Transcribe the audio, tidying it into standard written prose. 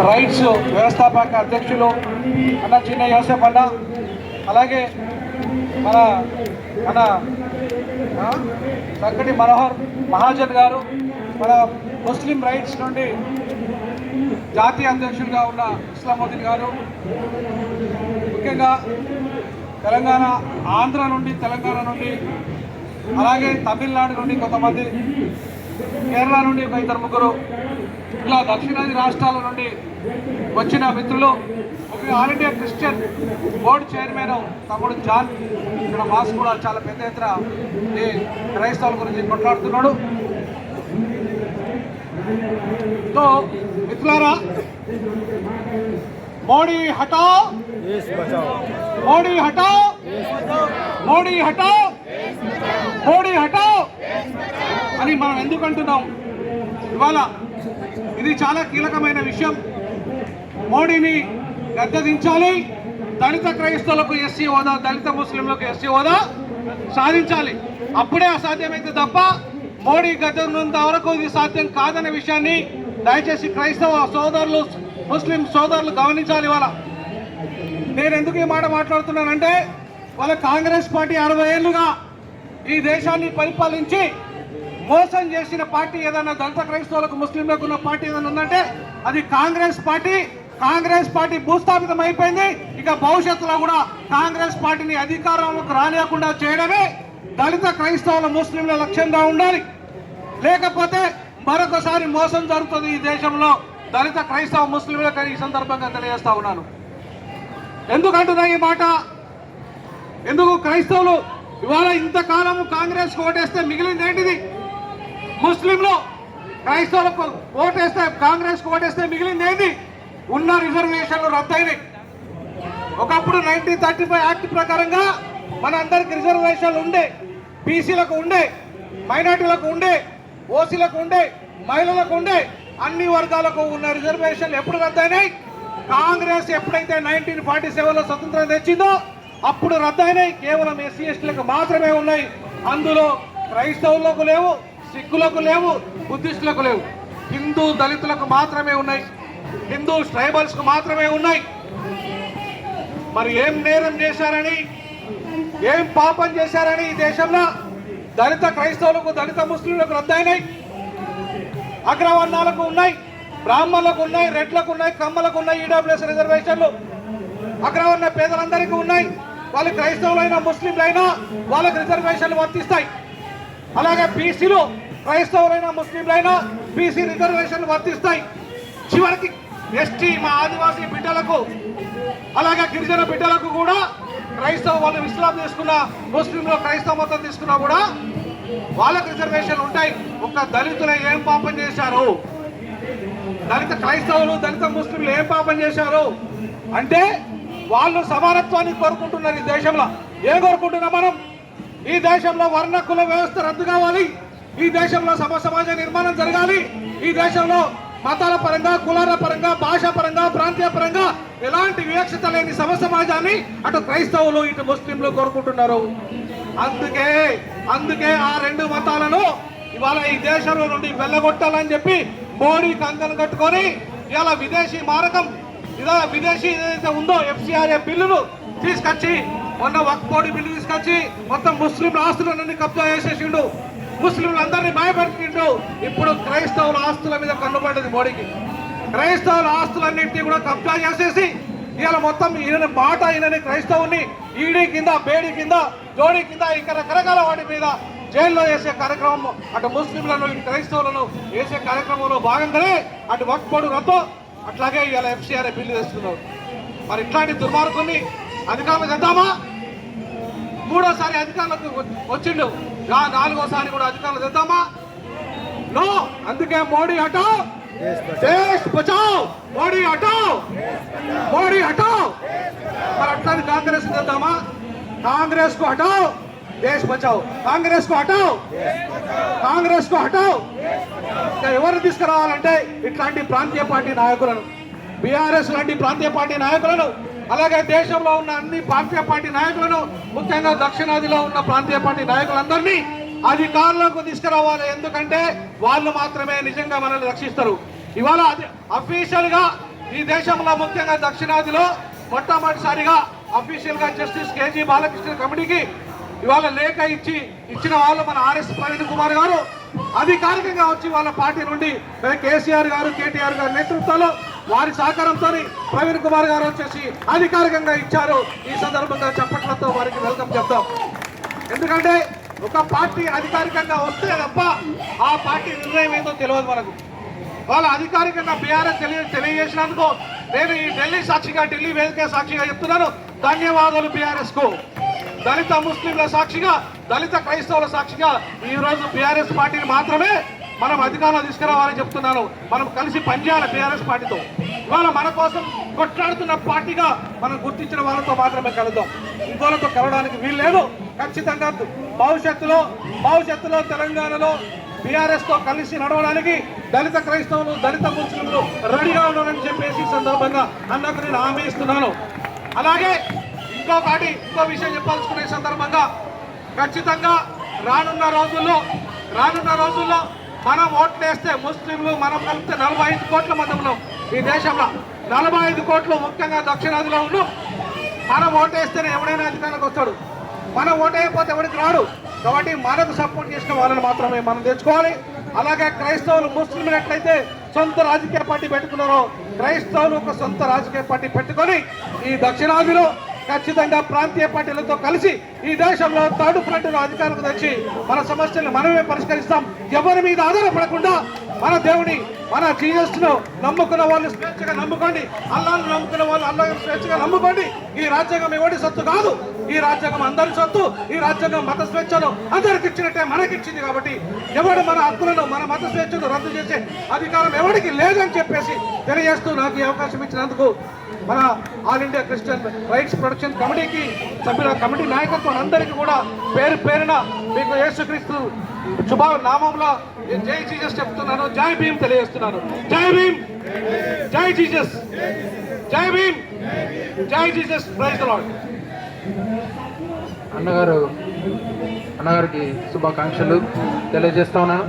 Rights వ్యవస్థాపక అధ్యక్షులు అన్న చిన్న యోసెఫ్ అన్న, అలాగే మన మన సంకటి మనోహర్ మహాజన్ గారు, మన ముస్లిం రైట్స్ నుండి జాతీయ అధ్యక్షులుగా ఉన్న ఇస్లాముద్దీన్ గారు, ముఖ్యంగా తెలంగాణ ఆంధ్ర నుండి, తెలంగాణ నుండి, అలాగే తమిళనాడు నుండి కొంతమంది, కేరళ నుండి ఒక ఇద్దరు ముగ్గురు, ఇలా దక్షిణాది రాష్ట్రాల నుండి వచ్చిన మిత్రులు, all India Christian board chairman తమ్ముడు జాన్ ఇక్కడ మాస్ కూడా చాలా పెద్ద ఎత్తున ఈ క్రైస్తవుల గురించి కొట్లాడుతున్నాడు. तो मित्रुलारा मोदी हटाओ देश बचाओ, मोदी हटाओ देश बचाओ, मोदी हटाओ मोदी हटाओ అని మనం ఎందుకు అంటున్నాం? ఇవాళ ఇది చాలా కీలకమైన విషయం. మోడీని గద్దెదించాలి, దళిత క్రైస్తవులకు ఎస్సీ హోదా, దళిత ముస్లింలకు ఎస్సీ హోదా సాధించాలి. అప్పుడే అసాధ్యమైతే తప్ప మోడీ గద్దెన్నంత వరకు ఇది సాధ్యం కాదనే విషయాన్ని దయచేసి క్రైస్తవ సోదరులు, ముస్లిం సోదరులు గమనించాలి. వాళ్ళ నేను ఎందుకు ఈ మాట మాట్లాడుతున్నానంటే, వాళ్ళ కాంగ్రెస్ పార్టీ 60 ఏళ్లుగా ఈ దేశాన్ని పరిపాలించి మోసం చేసిన పార్టీ ఏదైనా దళిత క్రైస్తవులకు, ముస్లింలకు ఉన్న పార్టీ ఏదైనా ఉందంటే అది కాంగ్రెస్ పార్టీ. కాంగ్రెస్ పార్టీ భూస్థాపితం అయిపోయింది. ఇక భవిష్యత్తులో కూడా కాంగ్రెస్ పార్టీని అధికారంలోకి రానియకుండా చేయడమే దళిత క్రైస్తవుల, ముస్లింల లక్ష్యంగా ఉండాలి. లేకపోతే మరొకసారి మోసం జరుగుతుంది ఈ దేశంలో దళిత క్రైస్తవ ముస్లింలకు. ఈ సందర్భంగా తెలియజేస్తా ఉన్నాను. ఎందుకంటున్నా ఈ మాట? ఎందుకు క్రైస్తవులు ఇవాళ ఇంతకాలం కాంగ్రెస్ ఓటేస్తే మిగిలింది ఏంటిది? ముస్లింలు క్రైస్తవులకు ఓటేస్తే, కాంగ్రెస్ ఓటేస్తే మిగిలింది ఏంటి? ఉన్న రిజర్వేషన్లు రద్దయినాయి. ఒకప్పుడు 1935 యాక్ట్ ప్రకారంగా మన అందరికి రిజర్వేషన్లు ఉండే, బీసీలకు ఉండే, మైనార్టీలకు ఉండే, ఓసీలకు ఉండే, మహిళలకు ఉండే, అన్ని వర్గాలకు ఉన్న రిజర్వేషన్లు ఎప్పుడు రద్దయినాయి? కాంగ్రెస్ ఎప్పుడైతే 1947లో స్వతంత్రం తెచ్చిందో అప్పుడు రద్దయినాయి. కేవలం ఎస్సీ ఎస్టీలకు మాత్రమే ఉన్నాయి. అందులో క్రైస్తవులకు లేవు, సిక్కులకు లేవు, బుద్ధిస్టులకు లేవు. హిందూ దళితులకు మాత్రమే ఉన్నాయి, హిందూ ట్రైబల్స్ కు మాత్రమే ఉన్నాయి. మరి ఏం నేరం చేశారని, ఏం పాపం చేశారని ఈ దేశంలో దళిత క్రైస్తవులకు, దళిత ముస్లింలకు రద్దయినాయి? అగ్రవర్ణాలకు ఉన్నాయి, బ్రాహ్మణులకు ఉన్నాయి, రెడ్లకు ఉన్నాయి, కమ్మలకు ఉన్నాయి ఈడబ్ల్యూఎస్ రిజర్వేషన్లు. అగ్రవర్ణ పేదలందరికీ ఉన్నాయి. వాళ్ళు క్రైస్తవులైనా ముస్లింలైనా వాళ్ళకి రిజర్వేషన్లు వర్తిస్తాయి. అలాగే బీసీలు క్రైస్తవులైనా ముస్లింలైనా బీసీ రిజర్వేషన్లు వర్తిస్తాయి. చివరికి ఎస్టీ, మా ఆదివాసీ బిడ్డలకు, అలాగే గిరిజన బిడ్డలకు కూడా క్రైస్తవ, వాళ్ళు ఇస్లాం తీసుకున్నా, ముస్లింలు క్రైస్తవ మతం తీసుకున్నా కూడా వాళ్ళకు రిజర్వేషన్లు ఉంటాయి. ఒక దళితులు ఏం పాపం చేశారు? దళిత క్రైస్తవులు, దళిత ముస్లింలు ఏం పాపం చేశారు అంటే వాళ్ళు సమానత్వాన్ని కోరుకుంటున్నారు. ఈ దేశంలో ఏం కోరుకుంటున్నాం మనం? ఈ దేశంలో వర్ణ కుల వ్యవస్థ రద్దు కావాలి, ఈ దేశంలో సమాజ నిర్మాణం జరగాలి, ఈ దేశంలో మతాల పరంగా, కులాల పరంగా, భాషా పరంగా, ప్రాంతీయ పరంగా ఎలాంటి వివక్షత లేని సమాజాన్ని అటు క్రైస్తవులు, ఇటు ముస్లింలు కోరుకుంటున్నారు. అందుకే ఆ రెండు మతాలను ఇవాళ ఈ దేశంలో నుండి వెళ్ళగొట్టాలని చెప్పి మోడీ కంకణం కట్టుకొని ఇలా విదేశీ మారకం, ఇలా విదేశీ ఏదైతే ఉందో FCRA బిల్లును తీసుకొచ్చి, మొన్న వక్ఫ్ బోర్డు బిల్లు తీసుకొచ్చి మొత్తం ముస్లింల ఆస్తులన్నీ కబ్జా చేసేసిండు, ముస్లింలందరినీ భయపెట్టిండు. ఇప్పుడు క్రైస్తవుల ఆస్తుల మీద కన్నుపడ్డది మోడీకి. క్రైస్తవుల ఆస్తులన్నింటినీ కూడా కబ్జా చేసేసి ఇవాళ మొత్తం ఈయన మాట, ఈయనని క్రైస్తవుని ఈడీ కింద, బేడీ కింద, జోడీ కింద ఇంకా రకరకాల వాటి మీద జైల్లో వేసే కార్యక్రమం, అటు ముస్లింలను, ఇటు క్రైస్తవులను వేసే కార్యక్రమంలో భాగంగానే అటు వక్ఫ్ బోర్డు రద్దు, అట్లాగే ఇవాళ FCRA బిల్లు తెస్తున్నారు. మరి ఇట్లాంటి దుర్మార్గుని అధికారులు తెద్దామా? మూడోసారి అధికారులకు వచ్చిండు, 4వసారి కూడా అధికారులు తెద్దామా? నో. అందుకే మోడీ హటాओ, దేశ్ బచాओ, మోడీ హటాओ, మోడీ హటాओ. మరి అట్లాంటి కాంగ్రెస్ తెద్దామా? కాంగ్రెస్ కు హటాओ, దేశ్ బచాओ, కాంగ్రెస్ కు హటాओ, కాంగ్రెస్ కు హటాओ. ఎవరు తీసుకురావాలంటే ఇట్లాంటి ప్రాంతీయ పార్టీ నాయకులను, BRS లాంటి ప్రాంతీయ పార్టీ నాయకులను, అలాగే దేశంలో ఉన్న అన్ని ప్రాంతీయ పార్టీ నాయకులను, ముఖ్యంగా దక్షిణాదిలో ఉన్న ప్రాంతీయ పార్టీ నాయకులందరినీ అధికారులకు తీసుకురావాలి. ఎందుకంటే వాళ్ళు మాత్రమే నిజంగా మనల్ని రక్షిస్తారు. ఇవాళ అఫీషియల్ గా ఈ దేశంలో ముఖ్యంగా దక్షిణాదిలో మొట్టమొదటిసారిగా అఫీషియల్ గా జస్టిస్ కేజీ బాలకృష్ణ కమిటీకి ఇవాళ లేఖ ఇచ్చిన వాళ్ళు మన ఆర్ఎస్ ప్రవీణ్ కుమార్ గారు అధికారికంగా వచ్చి వాళ్ళ పార్టీ నుండి కేసీఆర్ గారు కేటీఆర్ గారి నేతృత్వంలో వారి సహకారంతో ప్రవీణ్ కుమార్ గారు వచ్చేసి అధికారికంగా ఇచ్చారు. ఈ సందర్భంగా చప్పట్లతో వారికి వెల్కమ్ చెప్తాం. ఎందుకంటే ఒక పార్టీ అధికారికంగా వస్తే తప్ప ఆ పార్టీ నిర్ణయం ఏందో తెలియదు మనకు. వాళ్ళ అధికారికంగా బీఆర్ఎస్ తెలియజేసినందుకు నేను ఈ ఢిల్లీ సాక్షిగా, ఢిల్లీ వేదిక సాక్షిగా చెప్తున్నాను, ధన్యవాదాలు బీఆర్ఎస్ కు. దళిత ముస్లింల సాక్షిగా, దళిత క్రైస్తవుల సాక్షిగా ఈ రోజు బీఆర్ఎస్ పార్టీని మాత్రమే మనం అధికారంలో తీసుకురావాలని చెప్తున్నాను. మనం కలిసి పనిచేయాలి బీఆర్ఎస్ పార్టీతో. ఇవాళ మన కోసం కొట్లాడుతున్న పార్టీగా మనం గుర్తించిన వాళ్ళతో మాత్రమే కలుద్దాం, ఇంకోలతో కలవడానికి వీలు లేదు. ఖచ్చితంగా భవిష్యత్తులో తెలంగాణలో బీఆర్ఎస్ తో కలిసి నడవడానికి దళిత క్రైస్తవులు, దళిత ముస్లింలు రెడీగా ఉన్నారని చెప్పేసి సందర్భంగా అన్నకు నేను హామీ ఇస్తున్నాను. అలాగే ఇంకో విషయం చెప్పాల్సుకునే సందర్భంగా ఖచ్చితంగా రానున్న రోజుల్లో మనం ఓట్లేస్తే ముస్లింలు మనం కలిపితే 45 కోట్ల మంది ఉన్నాం ఈ దేశంలో. 45 కోట్లు ముఖ్యంగా దక్షిణాదిలో ఉన్నాం. మనం ఓటేస్తేనే ఎవడైనా అధికారంలోకి వస్తాడు. మనం ఓటేయకపోతే ఎవరికి రాడు. కాబట్టి మనకు సపోర్ట్ చేసిన వాళ్ళని మాత్రమే మనం తెచ్చుకోవాలి. అలాగే క్రైస్తవులు, ముస్లింలు ఎట్లయితే సొంత రాజకీయ పార్టీ పెట్టుకున్నారో క్రైస్తవులు ఒక సొంత రాజకీయ పార్టీ పెట్టుకొని ఈ దక్షిణాదిలో ఖచ్చితంగా ప్రాంతీయ పార్టీలతో కలిసి ఈ దేశంలో థర్డ్ ఫ్రంట్ అధికారులకు తెచ్చి మన సమస్యలను మనమే పరిష్కరిస్తాం. ఎవరి మీద ఆధారపడకుండా మన దేవుని, మన జీసస్ ను నమ్ముకున్న వాళ్ళు స్వేచ్ఛగా నమ్ముకోండి, అల్లాహ్ను నమ్ముకున్న వాళ్ళు అల్లాహ్ను స్వేచ్ఛగా నమ్ముకోండి. ఈ రాజ్యాంగం ఎవరి సొత్తు కాదు, ఈ రాజ్యాంగం అందరి సొత్తు. ఈ రాజ్యాంగం మత స్వేచ్ఛను అందరికి ఇచ్చినట్టే మనకిచ్చింది. కాబట్టి ఎవడు మన హక్కులను, మన మత స్వేచ్ఛను రద్దు చేసే అధికారం ఎవరికి లేదని చెప్పేసి తెలియజేస్తూ నాకు ఈ అవకాశం ఇచ్చినందుకు మన all India Christian rights protection కమిటీకి సభ్యుల కమిటీ నాయకత్వం అందరికీ కూడా పేరున మీకు యేసుక్రీస్తు శుభనామంలో జై జీసస్ చెప్తున్నాను, జై భీమ్ తెలియజేస్తున్నాను. జై భీమ్, జై జీసస్, జై భీమ్, జై జీసస్. Praise the lord. అన్నగారికి శుభాకాంక్షలు తెలియజేస్తా ఉన్నాను.